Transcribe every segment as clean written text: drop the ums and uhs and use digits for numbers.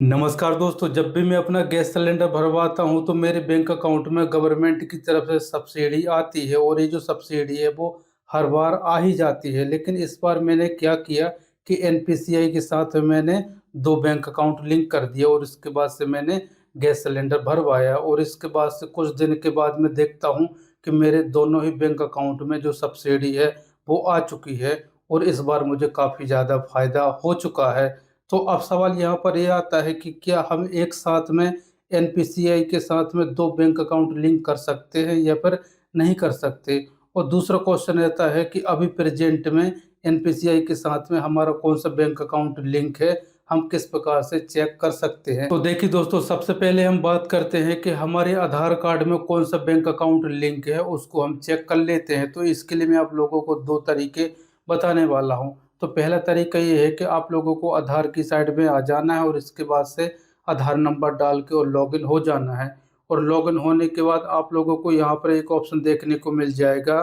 नमस्कार दोस्तों, जब भी मैं अपना गैस सिलेंडर भरवाता हूँ तो मेरे बैंक अकाउंट में गवर्नमेंट की तरफ से सब्सिडी आती है और ये जो सब्सिडी है वो हर बार आ ही जाती है। लेकिन इस बार मैंने क्या किया कि एनपीसीआई के साथ मैंने 2 बैंक अकाउंट लिंक कर दिया और इसके बाद से मैंने गैस सिलेंडर भरवाया और इसके बाद से कुछ दिन के बाद मैं देखता हूँ कि मेरे दोनों ही बैंक अकाउंट में जो सब्सिडी है वो आ चुकी है और इस बार मुझे काफ़ी ज़्यादा फ़ायदा हो चुका है। तो अब सवाल यहाँ पर ये आता है कि क्या हम एक साथ में एनपीसीआई के साथ में 2 बैंक अकाउंट लिंक कर सकते हैं या फिर नहीं कर सकते? और दूसरा क्वेश्चन रहता है कि अभी प्रेज़ेंट में एनपीसीआई के साथ में हमारा कौन-सा बैंक अकाउंट लिंक है, हम किस प्रकार से चेक कर सकते हैं? तो देखिए दोस्तों, सबसे पहले हम बात करते हैं कि हमारे आधार कार्ड में कौन-सा बैंक अकाउंट लिंक है, उसको हम चेक कर लेते हैं। तो इसके लिए मैं आप लोगों को 2 तरीके बताने वाला हूँ। तो पहला तरीका ये है कि आप लोगों को आधार की साइड में आ जाना है और इसके बाद से आधार नंबर डाल के और लॉगिन हो जाना है। और लॉगिन होने के बाद आप लोगों को यहाँ पर एक ऑप्शन देखने को मिल जाएगा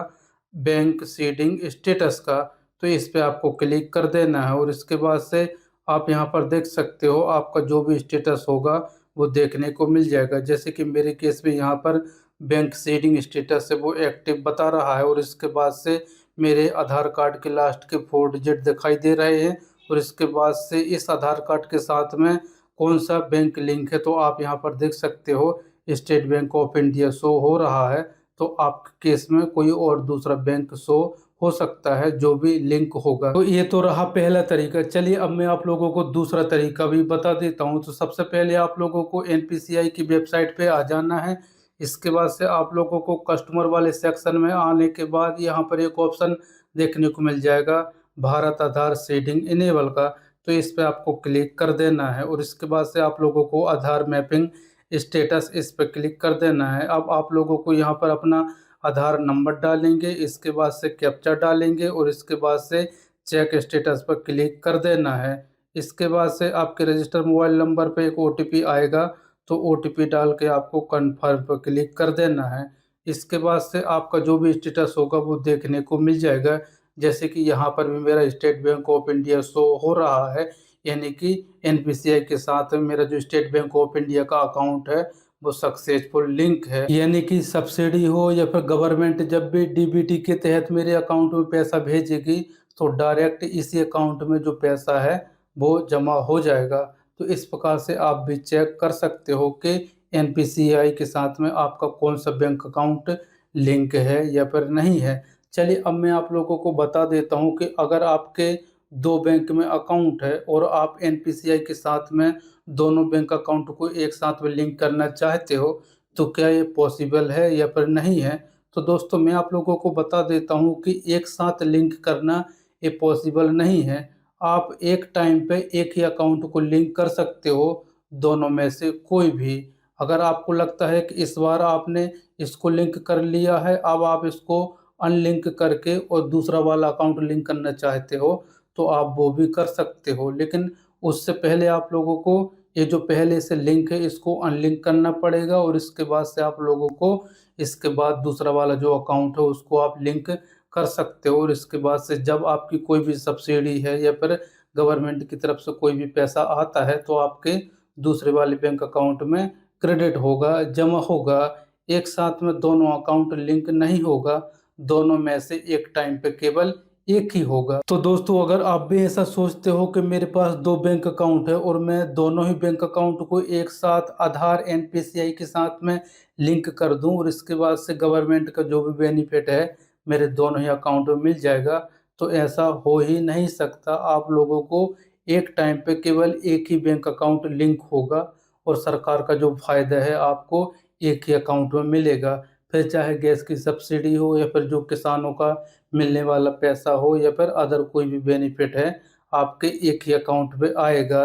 बैंक सीडिंग स्टेटस का। तो इस पे आपको क्लिक कर देना है और इसके बाद से आप यहाँ पर देख सकते हो आपका जो भी स्टेटस होगा वो देखने को मिल जाएगा। जैसे कि मेरे केस में यहाँ पर बैंक सीडिंग स्टेटस है वो एक्टिव बता रहा है और इसके बाद से मेरे आधार कार्ड के लास्ट के 4 डिजिट दिखाई दे रहे हैं और इसके बाद से इस आधार कार्ड के साथ में कौन-सा बैंक लिंक है, तो आप यहाँ पर देख सकते हो state bank of India show हो रहा है। तो आपके केस में कोई और दूसरा बैंक शो हो सकता है जो भी लिंक होगा। तो ये तो रहा पहला तरीका। चलिए अब मैं आप लोगों को दूसरा तरीका भी बता देता हूँ। तो सबसे पहले आप लोगों को एनपीसीआई की वेबसाइट पे आ जाना है। इसके बाद से आप लोगों को कस्टमर वाले सेक्शन में आने के बाद यहाँ पर एक ऑप्शन देखने को मिल जाएगा भारत आधार सीडिंग इनेबल का। तो इस पे आपको क्लिक कर देना है और इसके बाद से आप लोगों को आधार मैपिंग स्टेटस इस पे क्लिक कर देना है। अब आप लोगों को यहाँ पर अपना आधार नंबर डालेंगे, इसके बाद से कैप्चा डालेंगे और इसके बाद से चेक स्टेटस पर क्लिक कर देना है। इसके बाद से आपके रजिस्टर मोबाइल नंबर पे एक ओटीपी आएगा, तो ओटीपी डाल के आपको कन्फर्म पर क्लिक कर देना है। इसके बाद से आपका जो भी स्टेटस होगा वो देखने को मिल जाएगा। जैसे कि यहाँ पर भी मेरा state bank of India show हो रहा है, यानी कि एनपीसीआई के साथ मेरा जो स्टेट बैंक ऑफ इंडिया का अकाउंट है वो सक्सेसफुल लिंक है। यानी कि सब्सिडी हो या फिर गवर्नमेंट जब भी डीबीटी के तहत मेरे अकाउंट में पैसा भेजेगी तो डायरेक्ट इसी अकाउंट में जो पैसा है वो जमा हो जाएगा। तो इस प्रकार से आप भी चेक कर सकते हो कि एनपीसीआई के साथ में आपका कौन-सा बैंक अकाउंट लिंक है या फिर नहीं है। चलिए अब मैं आप लोगों को बता देता हूँ कि अगर आपके 2 बैंक में अकाउंट है और आप एनपीसीआई के साथ में दोनों बैंक अकाउंट को एक साथ में लिंक करना चाहते हो, तो क्या ये पॉसिबल है या फिर नहीं है? तो दोस्तों मैं आप लोगों को बता देता हूँ कि एक साथ लिंक करना ये पॉसिबल नहीं है। आप एक टाइम पे एक ही अकाउंट को लिंक कर सकते हो, दोनों में से कोई भी। अगर आपको लगता है कि इस बार आपने इसको लिंक कर लिया है, अब आप इसको अनलिंक करके और दूसरा वाला अकाउंट लिंक करना चाहते हो, तो आप वो भी कर सकते हो। लेकिन उससे पहले आप लोगों को ये जो पहले से लिंक है इसको अनलिंक करना पड़ेगा और इसके बाद से आप लोगों को इसके बाद दूसरा वाला जो अकाउंट है उसको आप लिंक कर सकते हो और इसके बाद से जब आपकी कोई भी सब्सिडी है या फिर गवर्नमेंट की तरफ से कोई भी पैसा आता है तो आपके दूसरे वाले बैंक अकाउंट में क्रेडिट होगा, जमा होगा। एक साथ में दोनों अकाउंट लिंक नहीं होगा, दोनों में से एक टाइम पे केवल एक ही होगा। तो दोस्तों अगर आप भी ऐसा सोचते हो कि मेरे पास 2 बैंक अकाउंट है और मैं दोनों ही बैंक अकाउंट को एक साथ आधार एनपीसीआई के साथ में लिंक कर दूं और इसके बाद से गवर्नमेंट का जो भी बेनिफिट है मेरे दोनों ही अकाउंट में मिल जाएगा, तो ऐसा हो ही नहीं सकता। आप लोगों को एक टाइम पे केवल एक ही बैंक अकाउंट लिंक होगा और सरकार का जो फ़ायदा है आपको एक ही अकाउंट में मिलेगा। फिर चाहे गैस की सब्सिडी हो या फिर जो किसानों का मिलने वाला पैसा हो या फिर अदर कोई भी बेनिफिट है, आपके एक ही अकाउंट में आएगा।